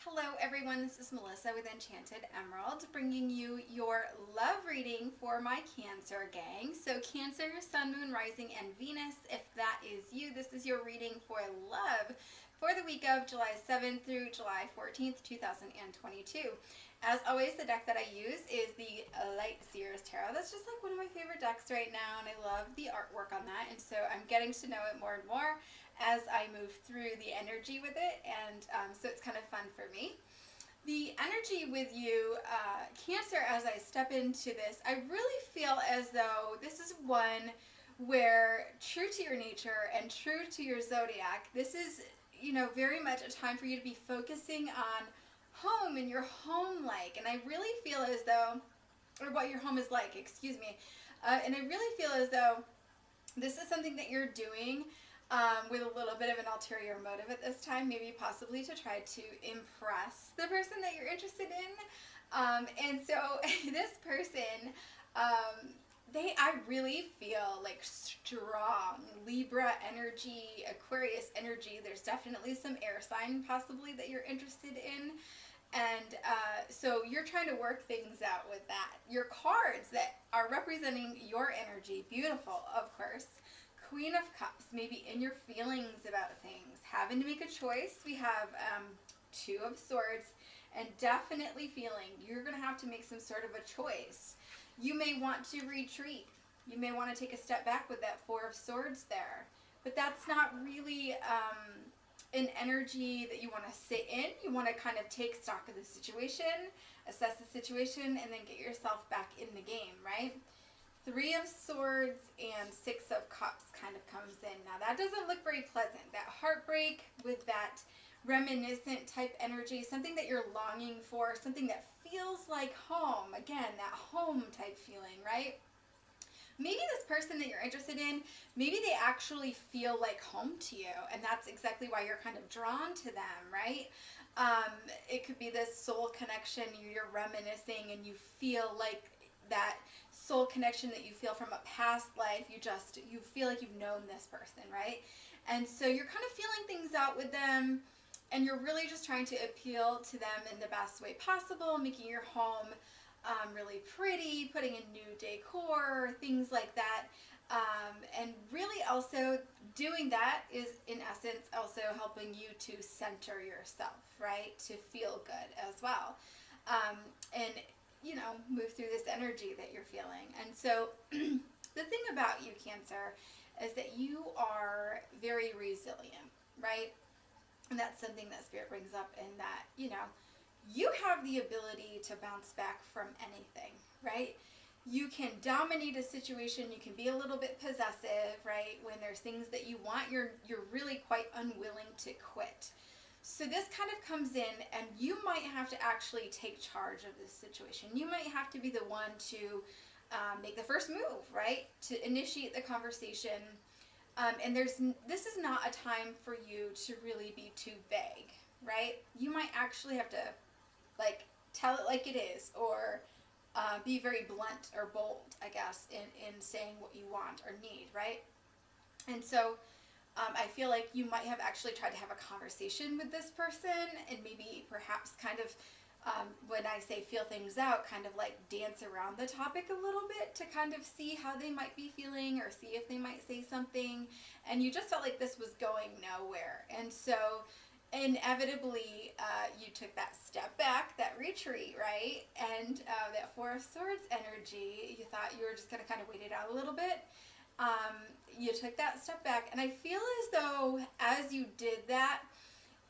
Hello everyone, this is Melissa with Enchanted Emerald bringing you your love reading for my Cancer gang. So Cancer, Sun, Moon, Rising, and Venus. If that is you, this is your reading for love for the week of July 7th through July 14th, 2022. As always, the deck that I use is the Light Seers Tarot. That's just like one of my favorite decks right now, and I love the artwork on that, and so I'm getting to know it more and more as I move through the energy with it, and so it's kind of fun for me. The energy with you, Cancer, as I step into this, I really feel as though this is one where true to your nature and true to your zodiac, this is, very much a time for you to be focusing on home and your home like. And I really feel as though, or what your home is like, excuse me. And I really feel as though this is something that you're doing with a little bit of an ulterior motive at this time, maybe possibly to try to impress the person that you're interested in. And so this person, I really feel like strong Libra energy, Aquarius energy. There's definitely some air sign possibly that you're interested in. And so you're trying to work things out with that. Your cards that are representing your energy, beautiful, of course. Queen of Cups, maybe in your feelings about things, having to make a choice. We have Two of Swords, and definitely feeling you're going to have to make some sort of a choice. You may want to retreat. You may want to take a step back with that Four of Swords there. But that's not really an energy that you want to sit in. You want to kind of take stock of the situation, assess the situation, and then get yourself back in the game, right? Three of Swords and Six of Cups kind of comes in. Now that doesn't look very pleasant. That heartbreak with that reminiscent type energy, something that you're longing for, something that feels like home. Again, that home type feeling, right? Maybe this person that you're interested in, maybe they actually feel like home to you, and that's exactly why you're kind of drawn to them, right? It could be this soul connection. You're reminiscing and you feel like that soul connection that you feel from a past life. You feel like you've known this person, right? And so you're kind of feeling things out with them, and you're really just trying to appeal to them in the best way possible, making your home really pretty, putting in new decor, things like that. And really also doing that is in essence also helping you to center yourself, right? To feel good as well. And move through this energy that you're feeling. And so the thing about you, Cancer, is that you are very resilient, right? And that's something that Spirit brings up, in that, you have the ability to bounce back from anything, right? You can dominate a situation. You can be a little bit possessive, right? When there's things that you want, you're really quite unwilling to quit. So this kind of comes in, and you might have to actually take charge of this situation. You might have to be the one to make the first move, right? To initiate the conversation. And this is not a time for you to really be too vague, right? You might actually have to tell it like it is, or be very blunt or bold, I guess, in saying what you want or need, right? And so I feel like you might have actually tried to have a conversation with this person, and maybe perhaps kind of, when I say feel things out, kind of like dance around the topic a little bit to kind of see how they might be feeling, or see if they might say something. And you just felt like this was going nowhere. And so inevitably you took that step back, that retreat, right? And that Four of Swords energy, you thought you were just going to kind of wait it out a little bit. You took that step back, and I feel as though as you did that,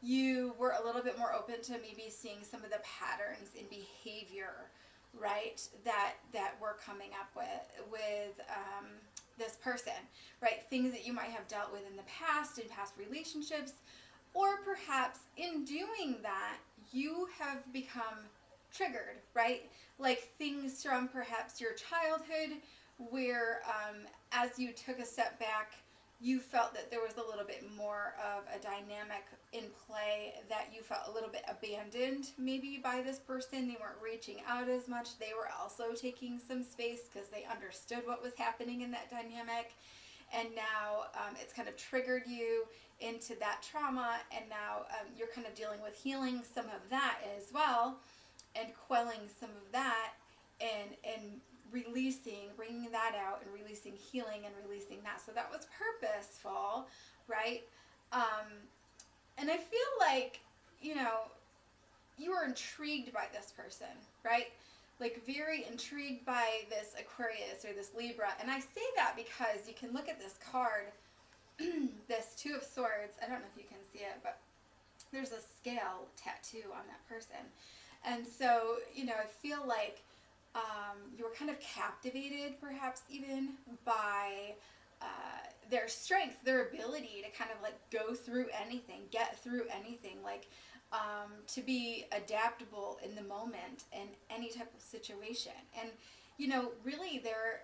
you were a little bit more open to maybe seeing some of the patterns in behavior, right, that were coming up with this person, right? Things that you might have dealt with in the past, in past relationships, or perhaps in doing that, you have become triggered, right? Like things from perhaps your childhood, where as you took a step back, you felt that there was a little bit more of a dynamic in play, that you felt a little bit abandoned maybe by this person. They weren't reaching out as much. They were also taking some space because they understood what was happening in that dynamic. and now it's kind of triggered you into that trauma, and now you're kind of dealing with healing some of that as well, and quelling some of that, and releasing, bringing that out, and releasing healing and releasing that. So that was purposeful, right? And I feel like, you know, you were intrigued by this person, right? Like very intrigued by this Aquarius or this Libra. And I say that because you can look at this card, this Two of Swords. I don't know if you can see it, but there's a scale tattoo on that person. And so, you know, I feel like you were kind of captivated, perhaps even, by their strength, their ability to kind of like go through anything, get through anything, like to be adaptable in the moment in any type of situation. And, you know, really they're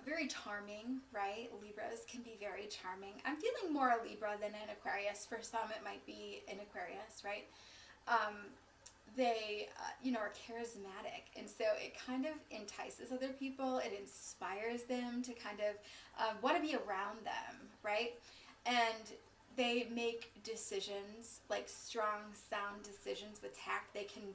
very charming, right? Libras can be very charming. I'm feeling more a Libra than an Aquarius. For some, it might be an Aquarius, right? They, you know, are charismatic, and so it kind of entices other people. It inspires them to kind of want to be around them, right? And they make decisions, like strong, sound decisions with tact. They can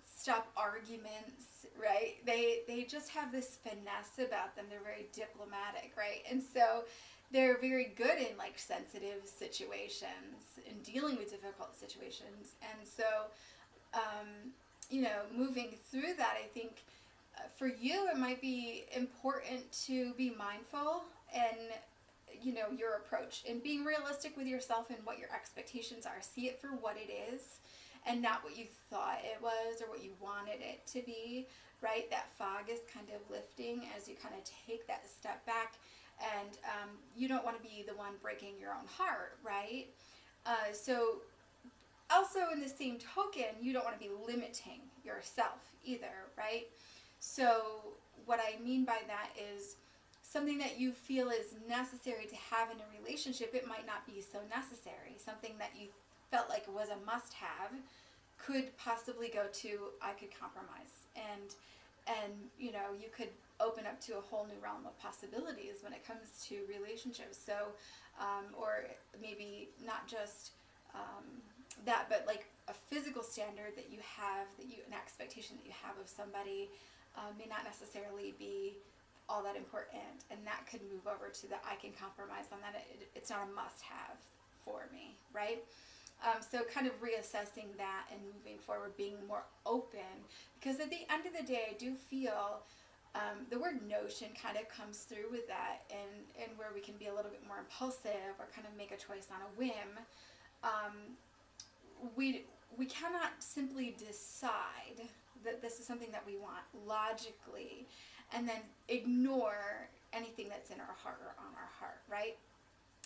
stop arguments, right? They just have this finesse about them. They're very diplomatic, right? And so they're very good in like sensitive situations and dealing with difficult situations. And so you know, moving through that, I think for you it might be important to be mindful and, you know, your approach, and being realistic with yourself and what your expectations are. See it for what it is and not what you thought it was or what you wanted it to be, right? That fog is kind of lifting as you kind of take that step back, and you don't want to be the one breaking your own heart, right? So also, in the same token, you don't want to be limiting yourself either, right? So what I mean by that is something that you feel is necessary to have in a relationship, it might not be so necessary. Something that you felt like was a must-have could possibly go to, I could compromise. And you know, you could open up to a whole new realm of possibilities when it comes to relationships. So, or maybe not just that, but like a physical standard that you have, an expectation that you have of somebody may not necessarily be all that important, and that could move over to the I can compromise on that. It's not a must-have for me, right? So kind of reassessing that and moving forward, being more open, because at the end of the day, I do feel the word notion kind of comes through with that, and where we can be a little bit more impulsive or kind of make a choice on a whim. We cannot simply decide that this is something that we want logically and then ignore anything that's in our heart or on our heart, right?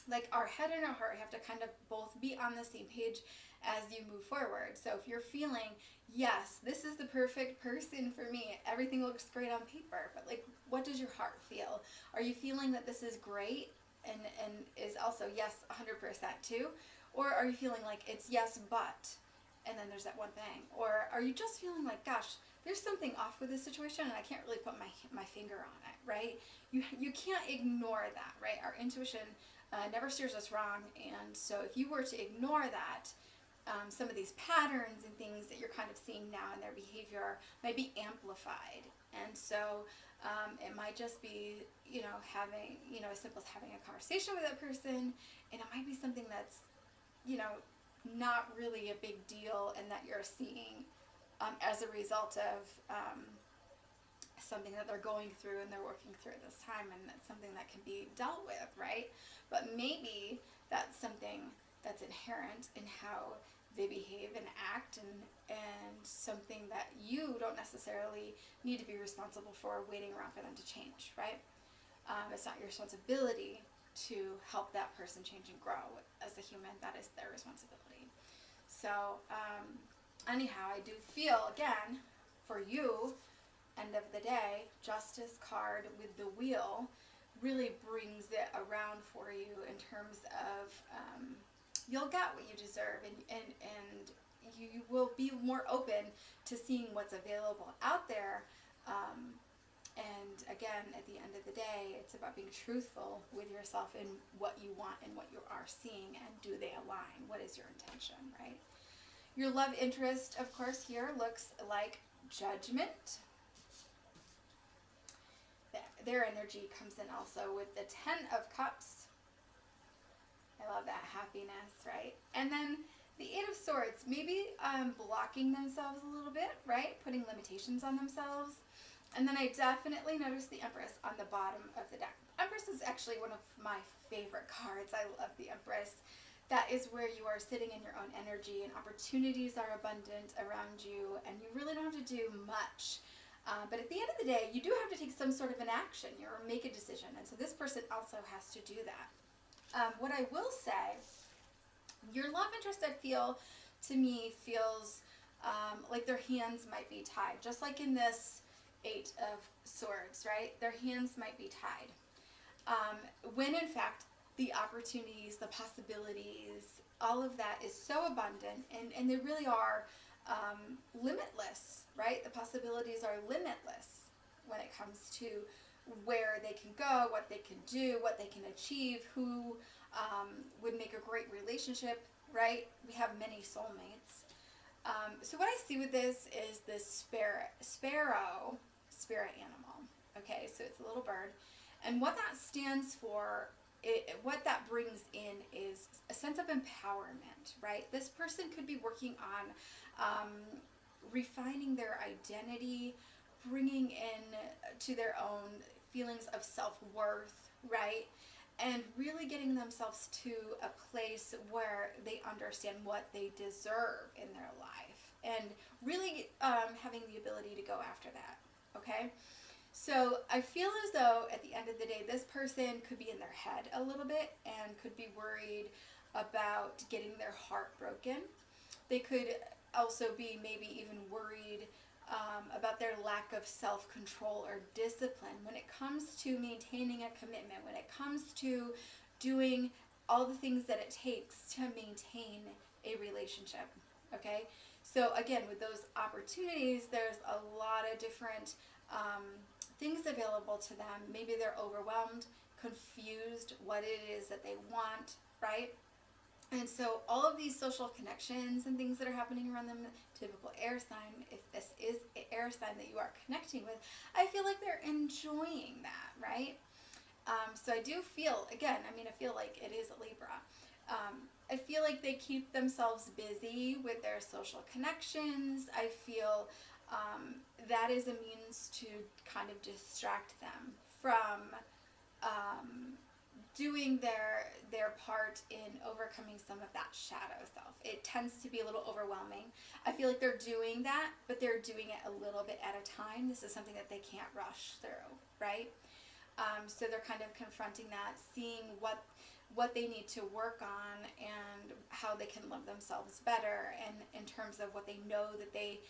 Like our head and our heart have to kind of both be on the same page as you move forward. So if you're feeling, yes, this is the perfect person for me, everything looks great on paper, but like, what does your heart feel? Are you feeling that this is great and is also yes 100% too? Or are you feeling like it's yes, but, and then there's that one thing? Or are you just feeling like, gosh, there's something off with this situation and I can't really put my finger on it, right? You can't ignore that, right? Our intuition never steers us wrong. And so if you were to ignore that, some of these patterns and things that you're kind of seeing now in their behavior might be amplified. And so it might just be, you know, having, you know, as simple as having a conversation with that person, and it might be something that's, you know, not really a big deal, and that you're seeing as a result of something that they're going through and they're working through at this time, and that's something that can be dealt with, right? But maybe that's something that's inherent in how they behave and act, and something that you don't necessarily need to be responsible for waiting around for them to change, right? It's not your responsibility to help that person change and grow as a human. That is their responsibility. So anyhow, I do feel, again, for you, end of the day, Justice card with the wheel really brings it around for you in terms of you'll get what you deserve, and you will be more open to seeing what's available out there And again, at the end of the day, it's about being truthful with yourself and what you want and what you are seeing, and do they align? What is your intention, right? Your love interest, of course, here looks like Judgment. Their energy comes in also with the Ten of Cups. I love that happiness, right? And then the Eight of Swords, maybe blocking themselves a little bit, right? Putting limitations on themselves. And then I definitely noticed the Empress on the bottom of the deck. Empress is actually one of my favorite cards. I love the Empress. That is where you are sitting in your own energy, and opportunities are abundant around you, and you really don't have to do much. But at the end of the day, you do have to take some sort of an action or make a decision. And so this person also has to do that. What I will say, your love interest, I feel, to me, feels like their hands might be tied. Just like in this Eight of Swords, right? Their hands might be tied. When in fact, the opportunities, the possibilities, all of that is so abundant, and they really are limitless, right? The possibilities are limitless when it comes to where they can go, what they can do, what they can achieve, who would make a great relationship, right? We have many soulmates. So what I see with this is this sparrow spirit animal. Okay, so it's a little bird. And what that stands for, what that brings in is a sense of empowerment, right? This person could be working on refining their identity, bringing in to their own feelings of self-worth, right? And really getting themselves to a place where they understand what they deserve in their life, and really having the ability to go after that, okay? So I feel as though at the end of the day, this person could be in their head a little bit and could be worried about getting their heart broken. They could also be maybe even worried about their lack of self-control or discipline when it comes to maintaining a commitment, when it comes to doing all the things that it takes to maintain a relationship, okay? So again, with those opportunities, there's a lot of different things available to them. Maybe they're overwhelmed, confused what it is that they want, right? And so all of these social connections and things that are happening around them, typical air sign, if this is an air sign that you are connecting with, I feel like they're enjoying that, right? So I do feel, again, I feel like it is a Libra. I feel like they keep themselves busy with their social connections. I feel that is a means to kind of distract them from doing their part in overcoming some of that shadow self. It tends to be a little overwhelming. I feel like they're doing that, but they're doing it a little bit at a time. This is something that they can't rush through, right? So they're kind of confronting that, seeing what they need to work on and how they can love themselves better, and in terms of what they know that they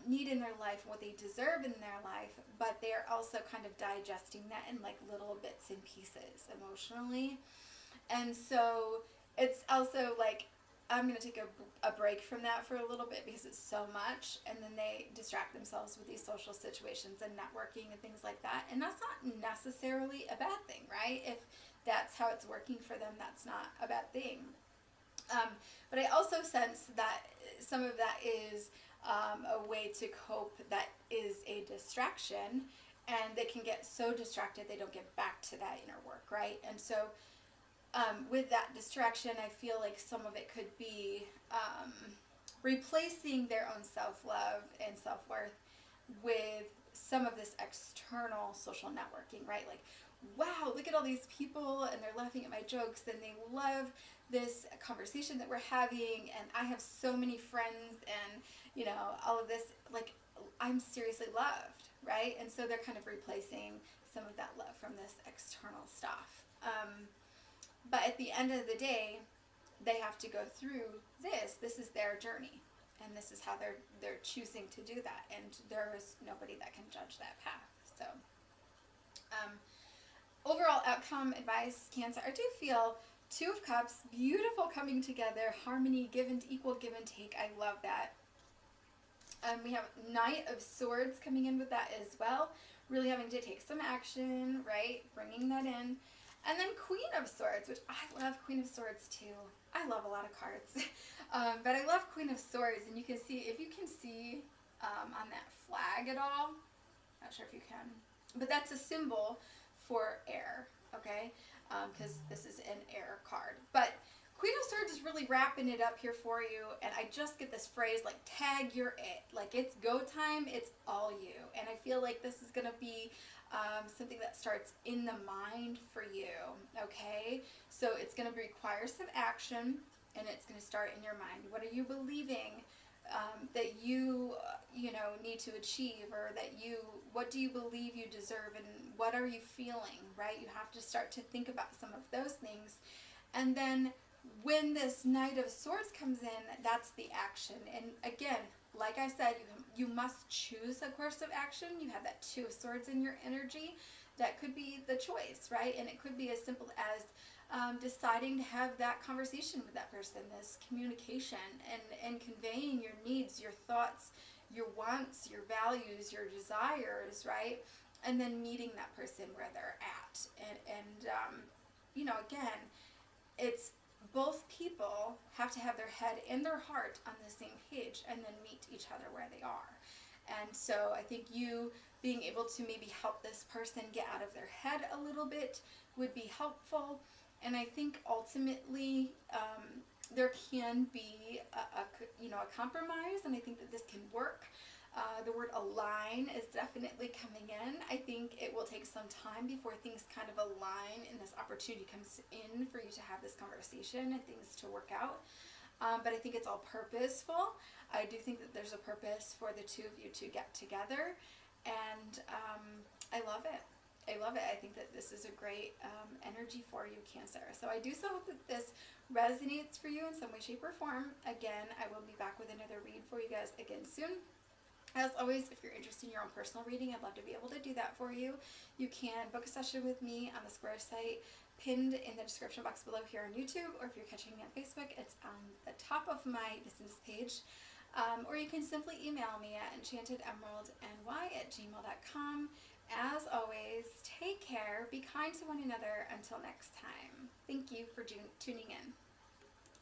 need in their life, what they deserve in their life, but they're also kind of digesting that in like little bits and pieces emotionally. And so it's also like, I'm going to take a break from that for a little bit because it's so much, and then they distract themselves with these social situations and networking and things like that, and that's not necessarily a bad thing, right? If that's how it's working for them, that's not a bad thing. But I also sense that some of that is a way to cope that is a distraction, and they can get so distracted they don't get back to that inner work, right? And so with that distraction, I feel like some of it could be replacing their own self-love and self-worth with some of this external social networking, right? Like, wow, look at all these people, and they're laughing at my jokes, and they love this conversation that we're having, and I have so many friends, and you know, all of this, like, I'm seriously loved, right? And so they're kind of replacing some of that love from this external stuff. But at the end of the day, they have to go through this. This is their journey, and this is how they're choosing to do that, and there is nobody that can judge that path. So overall outcome advice, Cancer, I do feel Two of Cups, beautiful coming together, harmony, equal give and take. I love that. We have Knight of Swords coming in with that as well. really having to take some action, right? Bringing that in. And then Queen of Swords, which I love Queen of Swords too. I love a lot of cards. But I love Queen of Swords, and you can see, if you can see on that flag at all, not sure if you can, but that's a symbol for air, okay? Because this is an air card. But Queen of Swords is really wrapping it up here for you, and I just get this phrase like, tag, you're it. Like, it's go time, it's all you. And I feel like this is going to be something that starts in the mind for you, okay? So it's going to require some action, and it's going to start in your mind. What are you believing that you need to achieve, or what do you believe you deserve, and what are you feeling, right? You have to start to think about some of those things. And then when this Knight of Swords comes in, that's the action. And again, like I said, you must choose a course of action. You have that Two of Swords in your energy. That could be the choice, right? And it could be as simple as deciding to have that conversation with that person, this communication, and conveying your needs, your thoughts, your wants, your values, your desires, right? And then meeting that person where they're at. And again, it's both people have to have their head and their heart on the same page, and then meet each other where they are. And so I think you being able to maybe help this person get out of their head a little bit would be helpful. And I think ultimately there can be a compromise, and I think that this can work. The word align is definitely coming in. I think it will take some time before things kind of align and this opportunity comes in for you to have this conversation and things to work out. But I think it's all purposeful. I do think that there's a purpose for the two of you to get together, and I love it. I love it. I think that this is a great energy for you, Cancer. So I do so hope that this resonates for you in some way, shape, or form. Again, I will be back with another read for you guys again soon. As always, if you're interested in your own personal reading, I'd love to be able to do that for you. You can book a session with me on the Square site, pinned in the description box below here on YouTube, or if you're catching me on Facebook, it's on the top of my business page. Or you can simply email me at enchantedemeraldny@gmail.com. As always, take care, be kind to one another. Until next time. Thank you for tuning in.